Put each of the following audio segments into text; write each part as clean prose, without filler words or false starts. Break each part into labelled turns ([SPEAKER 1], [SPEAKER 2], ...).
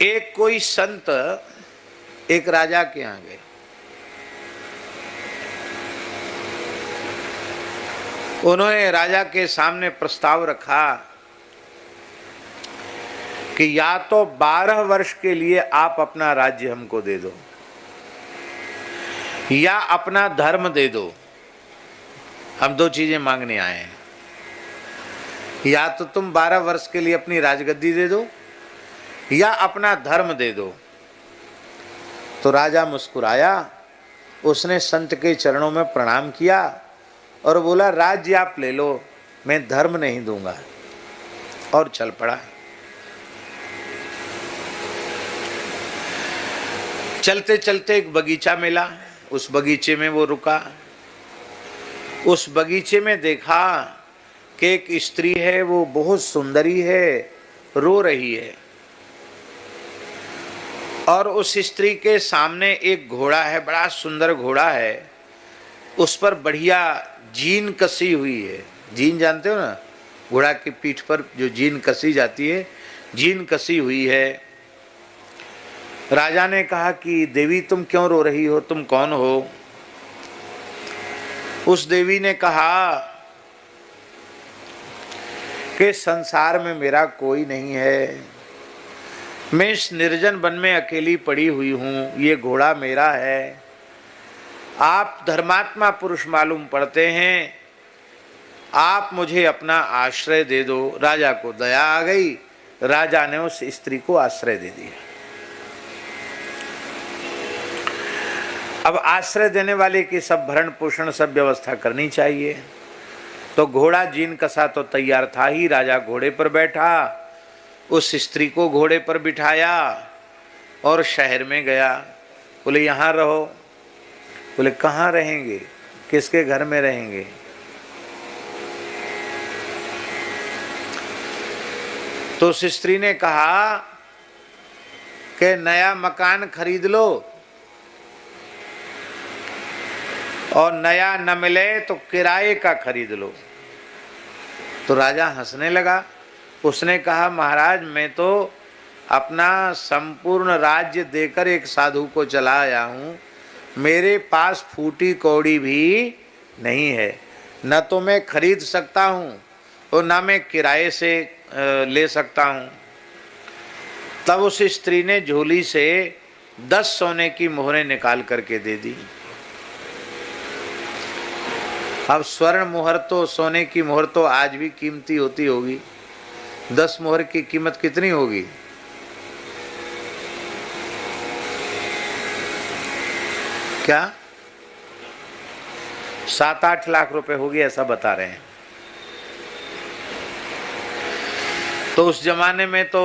[SPEAKER 1] एक कोई संत एक राजा के यहाँ गए। उन्होंने राजा के सामने प्रस्ताव रखा कि या तो 12 वर्ष के लिए आप अपना राज्य हमको दे दो, या अपना धर्म दे दो। हम दो चीजें मांगने आए हैं, या तो तुम 12 वर्ष के लिए अपनी राजगद्दी दे दो, या अपना धर्म दे दो। तो राजा मुस्कुराया, उसने संत के चरणों में प्रणाम किया और बोला, राज्य आप ले लो, मैं धर्म नहीं दूंगा, और चल पड़ा। चलते चलते एक बगीचा मिला, उस बगीचे में वो रुका। उस बगीचे में देखा कि एक स्त्री है, वो बहुत सुंदरी है, रो रही है। और उस स्त्री के सामने एक घोड़ा है, बड़ा सुंदर घोड़ा है, उस पर बढ़िया जीन कसी हुई है। जीन जानते हो ना, घोड़ा की पीठ पर जो जीन कसी जाती है, जीन कसी हुई है। राजा ने कहा कि देवी तुम क्यों रो रही हो, तुम कौन हो? उस देवी ने कहा कि संसार में मेरा कोई नहीं है, मैं इस निर्जन वन में अकेली पड़ी हुई हूँ, ये घोड़ा मेरा है। आप धर्मात्मा पुरुष मालूम पड़ते हैं, आप मुझे अपना आश्रय दे दो। राजा को दया आ गई, राजा ने उस स्त्री को आश्रय दे दिया। अब आश्रय देने वाले की सब भरण पोषण सब व्यवस्था करनी चाहिए। तो घोड़ा जीन कसा तो तैयार था ही। राजा घोड़े पर बैठा, उस स्त्री को घोड़े पर बिठाया और शहर में गया। बोले यहाँ रहो। बोले कहाँ रहेंगे, किसके घर में रहेंगे? तो उस स्त्री ने कहा कि नया मकान खरीद लो, और नया न मिले तो किराए का खरीद लो। तो राजा हंसने लगा। उसने कहा, महाराज मैं तो अपना संपूर्ण राज्य देकर एक साधु को चला आया हूँ, मेरे पास फूटी कौड़ी भी नहीं है, न तो मैं खरीद सकता हूँ और न मैं किराए से ले सकता हूँ। तब उस स्त्री ने झोली से 10 सोने की मोहरें निकाल करके दे दी। अब स्वर्ण मोहर तो, सोने की मोहर तो आज भी कीमती होती होगी। 10 मोहर की कीमत कितनी होगी? क्या 7-8 लाख रुपए होगी, ऐसा बता रहे हैं। तो उस जमाने में तो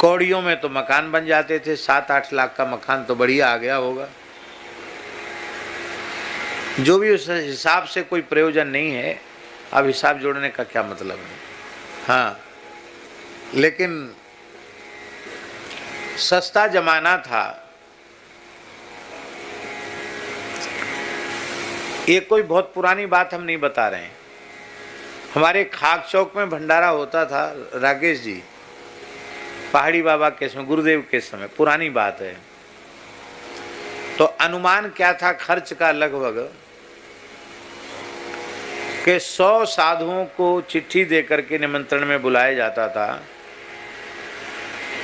[SPEAKER 1] कौड़ियों में तो मकान बन जाते थे। 7-8 लाख का मकान तो बढ़िया आ गया होगा। जो भी उस हिसाब से कोई प्रयोजन नहीं है। अब हिसाब जोड़ने का क्या मतलब है? हाँ, लेकिन सस्ता जमाना था। ये कोई बहुत पुरानी बात हम नहीं बता रहे हैं। हमारे खाक चौक में भंडारा होता था, राकेश जी, पहाड़ी बाबा के समय, गुरुदेव के समय, पुरानी बात है। तो अनुमान क्या था खर्च का? लगभग कि 100 साधुओं को चिट्ठी देकर के निमंत्रण में बुलाया जाता था।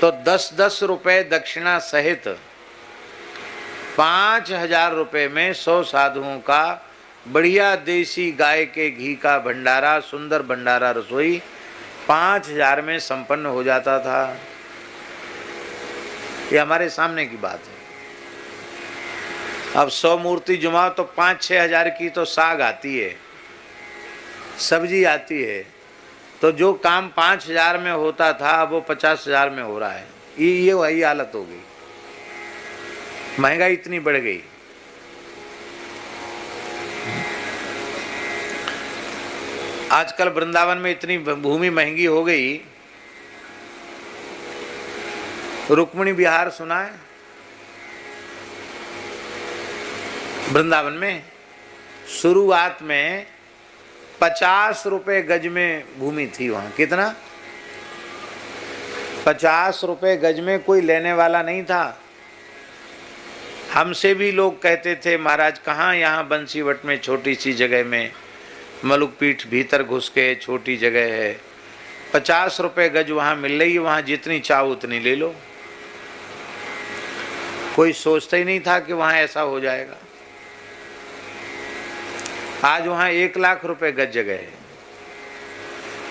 [SPEAKER 1] तो 10-10 रुपए दक्षिणा सहित 5000 रुपए में 100 साधुओं का बढ़िया देसी गाय के घी का भंडारा, सुंदर भंडारा रसोई 5000 में संपन्न हो जाता था। ये हमारे सामने की बात है। अब 100 मूर्ति जुमाओ तो 5-6 हजार की तो साग आती है, सब्जी आती है। तो जो काम 5000 में होता था वो 50,000 में हो रहा है। ये वही हालत हो गई, महंगाई इतनी बढ़ गई। आजकल वृंदावन में इतनी भूमि महंगी हो गई। रुक्मिणी विहार सुना है? वृंदावन में शुरुआत में 50 रुपए गज में भूमि थी। वहां कितना? 50 रुपए गज में कोई लेने वाला नहीं था। हमसे भी लोग कहते थे महाराज कहाँ यहाँ बंसीवट में छोटी सी जगह में, मलुकपीठ भीतर घुस के छोटी जगह है, 50 रुपए गज वहाँ मिल रही है, वहाँ जितनी चाहो उतनी ले लो। कोई सोचता ही नहीं था कि वहाँ ऐसा हो जाएगा। आज वहाँ 1 लाख रुपए गज जगह है,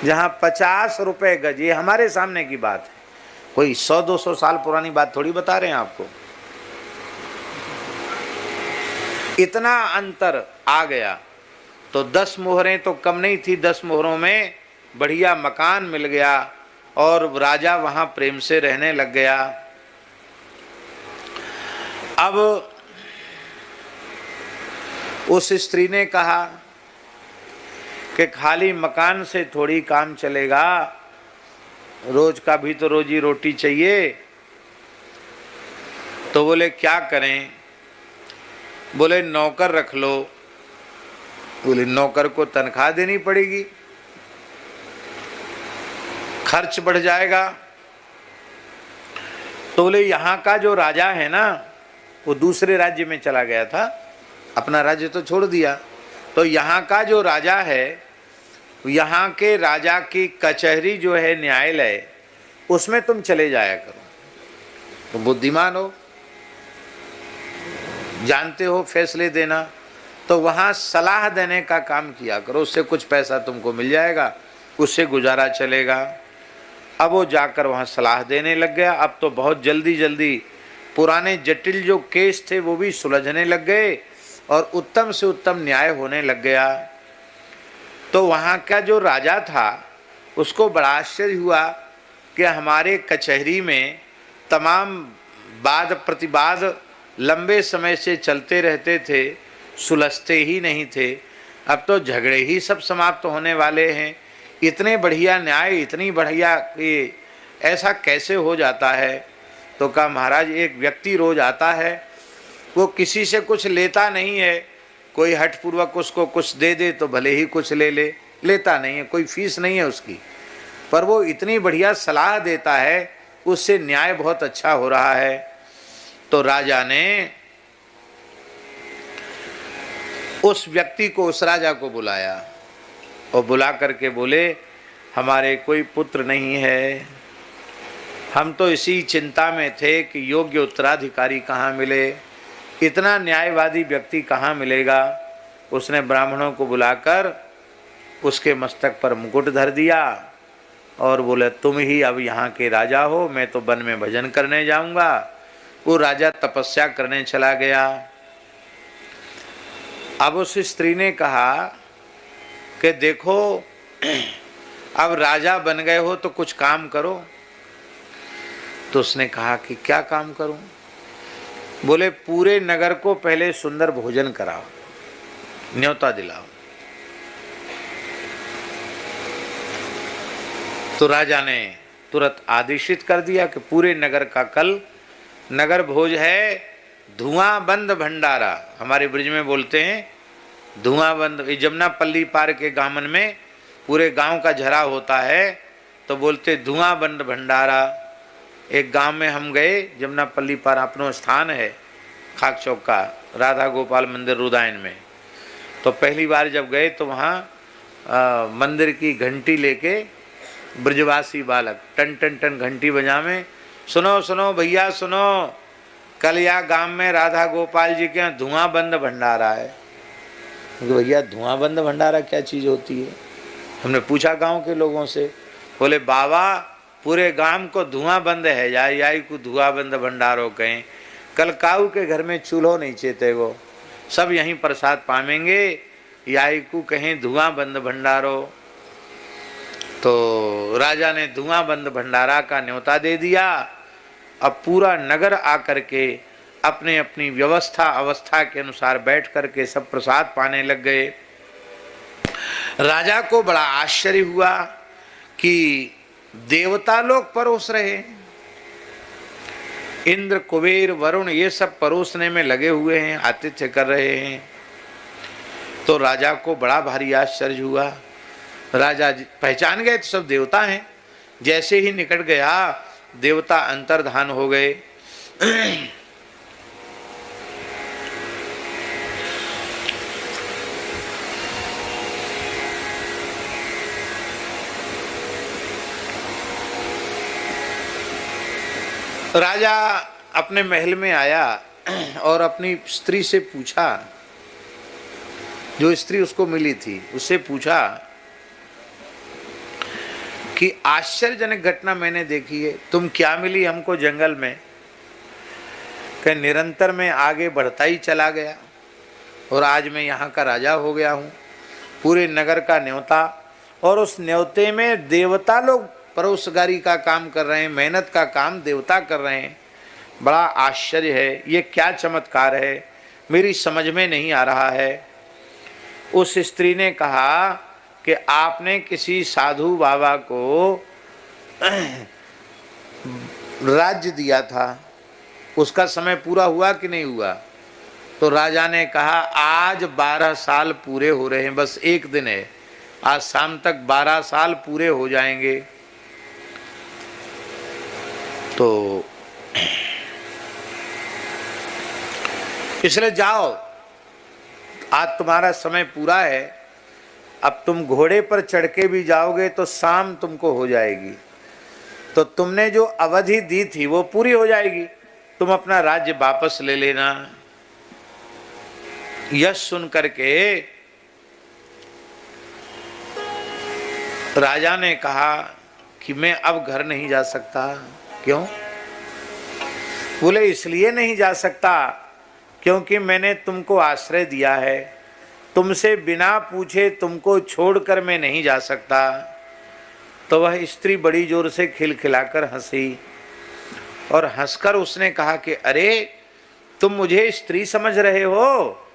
[SPEAKER 1] जहाँ 50 रुपए गज। ये हमारे सामने की बात है, कोई 100-200 साल पुरानी बात थोड़ी बता रहे हैं आपको। इतना अंतर आ गया। तो 10 मोहरें तो कम नहीं थी, 10 मोहरों में बढ़िया मकान मिल गया और राजा वहां प्रेम से रहने लग गया। अब उस स्त्री ने कहा कि खाली मकान से थोड़ी काम चलेगा, रोज का भी तो रोजी रोटी चाहिए। तो बोले क्या करें? बोले नौकर रख लो। बोले नौकर को तनख्वाह देनी पड़ेगी, खर्च बढ़ जाएगा। तो बोले यहाँ का जो राजा है ना, वो दूसरे राज्य में चला गया था, अपना राज्य तो छोड़ दिया। तो यहाँ का जो राजा है, यहाँ के राजा की कचहरी जो है न्यायालय, उसमें तुम चले जाया करो। तो बुद्धिमान हो, जानते हो फैसले देना, तो वहाँ सलाह देने का काम किया करो, उससे कुछ पैसा तुमको मिल जाएगा, उससे गुजारा चलेगा। अब वो जाकर वहाँ सलाह देने लग गया। अब तो बहुत जल्दी जल्दी पुराने जटिल जो केस थे वो भी सुलझने लग गए और उत्तम से उत्तम न्याय होने लग गया। तो वहाँ का जो राजा था उसको बड़ा आश्चर्य हुआ कि हमारे कचहरी में तमाम वाद प्रतिवाद लंबे समय से चलते रहते थे, सुलझते ही नहीं थे। अब तो झगड़े ही सब समाप्त होने वाले हैं। इतने बढ़िया न्याय, इतनी बढ़िया, ये ऐसा कैसे हो जाता है? तो कहा महाराज एक व्यक्ति रोज आता है, वो किसी से कुछ लेता नहीं है, कोई हठपूर्वक उसको कुछ दे दे तो भले ही कुछ ले ले, लेता नहीं है, कोई फीस नहीं है उसकी, पर वो इतनी बढ़िया सलाह देता है, उससे न्याय बहुत अच्छा हो रहा है। तो राजा ने उस व्यक्ति को, उस राजा को बुलाया और बुला करके बोले हमारे कोई पुत्र नहीं है, हम तो इसी चिंता में थे कि योग्य उत्तराधिकारी कहाँ मिले, इतना न्यायवादी व्यक्ति कहाँ मिलेगा। उसने ब्राह्मणों को बुलाकर उसके मस्तक पर मुकुट धर दिया और बोले तुम ही अब यहाँ के राजा हो, मैं तो वन में भजन करने जाऊँगा। वो राजा तपस्या करने चला गया। अब उस स्त्री ने कहा कि देखो अब राजा बन गए हो तो कुछ काम करो। तो उसने कहा कि क्या काम करूं? बोले पूरे नगर को पहले सुंदर भोजन कराओ, न्योता दिलाओ। तो राजा ने तुरंत आदेशित कर दिया कि पूरे नगर का कल नगर भोज है, धुआं बंद भंडारा। हमारे ब्रिज में बोलते हैं धुआं बंद। जमुना पल्ली पार के गामन में पूरे गांव का झरा होता है तो बोलते धुआं बंद भंडारा। एक गांव में हम गए, जमुना पल्ली पार अपनो स्थान है खाक चौक का, राधा गोपाल मंदिर रुदायन में। तो पहली बार जब गए तो वहाँ मंदिर की घंटी लेके ब्रजवासी बालक टन टन टन घंटी बजावे, सुनो सुनो भैया सुनो, कल या गांव में राधा गोपाल जी के यहाँ धुआं बंद भंडारा है। भैया धुआं बंद भंडारा क्या चीज़ होती है? हमने पूछा गांव के लोगों से, बोले बाबा पूरे गांव को धुआं बंद है, याई को धुआं बंद भंडारो कहें। कल काऊ के घर में चूल्हो नहीं चेते, वो सब यहीं प्रसाद पावेंगे, याई को कहें धुआं बंद भंडारो। तो राजा ने धुआं बंद भंडारा का न्योता दे दिया। अब पूरा नगर आकर के अपने अपनी व्यवस्था अवस्था के अनुसार बैठ करके सब प्रसाद पाने लग गए। राजा को बड़ा आश्चर्य हुआ कि देवता लोग परोस रहे, इंद्र कुबेर वरुण ये सब परोसने में लगे हुए हैं, आतिथ्य कर रहे हैं। तो राजा को बड़ा भारी आश्चर्य हुआ। राजा पहचान गए तो सब देवता हैं। जैसे ही निकट गया देवता अंतर्धान हो गए। राजा अपने महल में आया और अपनी स्त्री से पूछा, जो स्त्री उसको मिली थी उससे पूछा कि आश्चर्यजनक घटना मैंने देखी है, तुम क्या मिली हमको जंगल में? कि निरंतर मैं आगे बढ़ता ही चला गया और आज मैं यहाँ का राजा हो गया हूँ, पूरे नगर का न्योता, और उस न्योते में देवता लोग परोसगारी का काम कर रहे हैं, मेहनत का काम देवता कर रहे हैं। बड़ा आश्चर्य है, ये क्या चमत्कार है, मेरी समझ में नहीं आ रहा है। उस स्त्री ने कहा कि आपने किसी साधु बाबा को राज्य दिया था, उसका समय पूरा हुआ कि नहीं हुआ? तो राजा ने कहा आज 12 साल पूरे हो रहे हैं, बस एक दिन है, आज शाम तक 12 साल पूरे हो जाएंगे। तो इसलिए जाओ, आज तुम्हारा समय पूरा है, अब तुम घोड़े पर चढ़ के भी जाओगे तो शाम तुमको हो जाएगी, तो तुमने जो अवधि दी थी वो पूरी हो जाएगी, तुम अपना राज्य वापस ले लेना। यह सुन करके राजा ने कहा कि मैं अब घर नहीं जा सकता। क्यों? बोले इसलिए नहीं जा सकता क्योंकि मैंने तुमको आश्रय दिया है, तुमसे बिना पूछे तुमको छोड़कर मैं नहीं जा सकता। तो वह स्त्री बड़ी जोर से खिलखिलाकर हंसी और हंसकर उसने कहा कि अरे तुम मुझे स्त्री समझ रहे हो?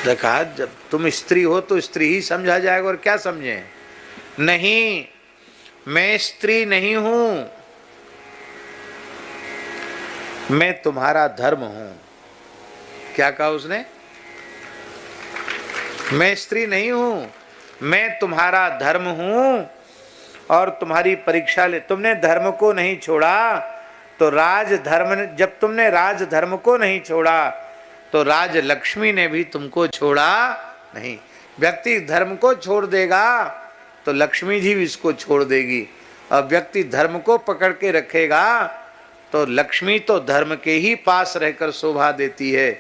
[SPEAKER 1] देखा, जब तुम स्त्री हो तो स्त्री ही समझा जाएगा, और क्या समझे? नहीं, मैं स्त्री नहीं हूं, मैं तुम्हारा धर्म हूं। क्या कहा उसने? मैं स्त्री नहीं हूं, मैं तुम्हारा धर्म हूं और तुम्हारी परीक्षा ले। तुमने धर्म को नहीं छोड़ा तो राज धर्म, जब तुमने राज धर्म को नहीं छोड़ा तो राज लक्ष्मी ने भी तुमको छोड़ा नहीं। व्यक्ति धर्म को छोड़ देगा तो लक्ष्मी जी भी इसको छोड़ देगी, और व्यक्ति धर्म को पकड़ के रखेगा तो लक्ष्मी तो धर्म के ही पास रहकर शोभा देती है।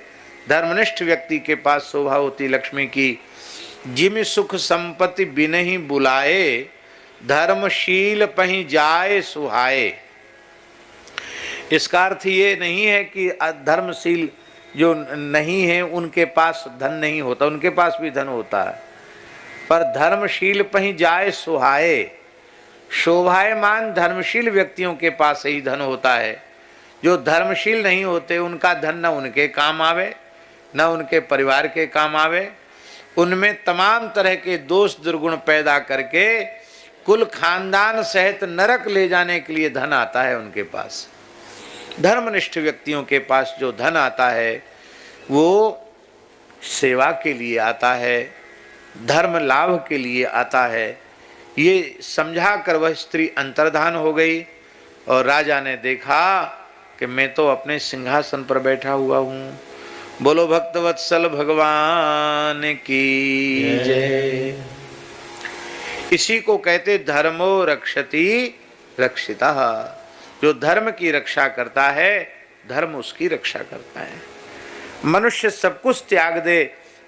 [SPEAKER 1] धर्मनिष्ठ व्यक्ति के पास शोभा होती लक्ष्मी की। जिम सुख संपत्ति बिन ही बुलाए, धर्मशील पहीं जाए सुहाए। इसका अर्थ ये नहीं है कि धर्मशील जो नहीं है उनके पास धन नहीं होता, उनके पास भी धन होता है, पर धर्मशील पहीं जाए सुहाए। शोभायमान धर्मशील व्यक्तियों के पास ही धन होता है। जो धर्मशील नहीं होते उनका धन न उनके काम आवे न उनके परिवार के काम आवे, उनमें तमाम तरह के दोष दुर्गुण पैदा करके कुल खानदान सहित नरक ले जाने के लिए धन आता है उनके पास। धर्मनिष्ठ व्यक्तियों के पास जो धन आता है वो सेवा के लिए आता है, धर्म लाभ के लिए आता है। ये समझा कर वह स्त्री अंतर्धान हो गई और राजा ने देखा कि मैं तो अपने सिंहासन पर बैठा हुआ हूँ। बोलो भक्तवत्सल भगवान की जय। इसी को कहते धर्मो रक्षति रक्षिता। जो धर्म की रक्षा करता है धर्म उसकी रक्षा करता है। मनुष्य सब कुछ त्याग दे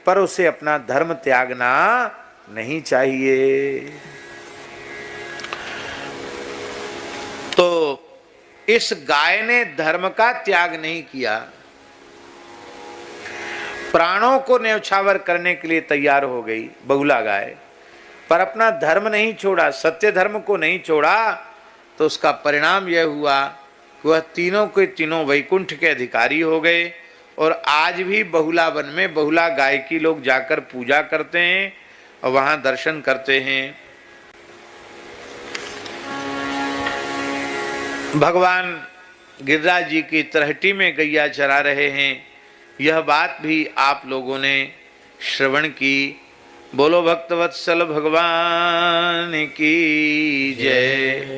[SPEAKER 1] पर उसे अपना धर्म त्यागना नहीं चाहिए। तो इस गाय ने धर्म का त्याग नहीं किया, प्राणों को न्यौछावर करने के लिए तैयार हो गई बहुला गाय, पर अपना धर्म नहीं छोड़ा, सत्य धर्म को नहीं छोड़ा। तो उसका परिणाम यह हुआ कि वह तीनों के तीनों वैकुंठ के अधिकारी हो गए। और आज भी बहुला वन में बहुला गाय की लोग जाकर पूजा करते हैं और वहां दर्शन करते हैं। भगवान गिरिराज जी की तरहटी में गैया चरा रहे हैं, यह बात भी आप लोगों ने श्रवण की। बोलो भक्तवत्सल भगवान की जय।